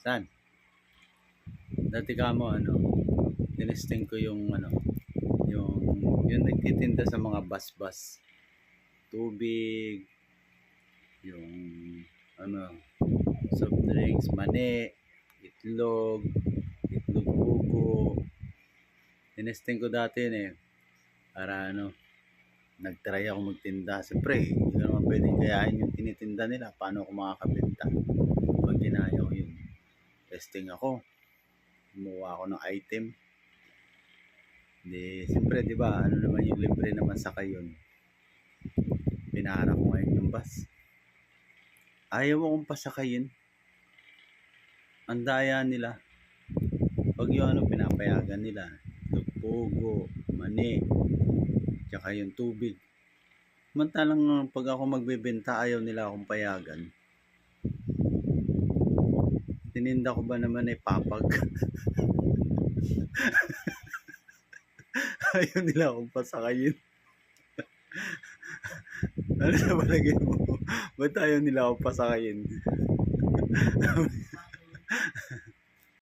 Saan? Dati ka mo, tinesting ko yung, yung nagtitinda sa mga bus-bus. Tubig, yung, soft drinks, mani, itlog pugo. Tinesting ko dati yun eh. Para nagtry ako magtinda. Siyempre, hindi ko naman pwedeng kayahin yung tinitinda nila. Paano ako makakabenta? Pag ginaya ko yun, testing ako. Gumawa ako ng item. Hindi, siyempre, di ba, naman yung libre naman sa kayon. Pinara ko ngayon yung bus. Ayaw akong pasakayin. Ang daya nila. Pag yung pinapayagan nila, pugo, mani, tsaka yung tubig. Samantalang pag ako magbebenta, ayaw nila akong payagan. Tininda ko ba naman ay papag? Ayaw nila akong pasakayin. Ano na palagay mo? Ba't ayaw nila akong pasakayin?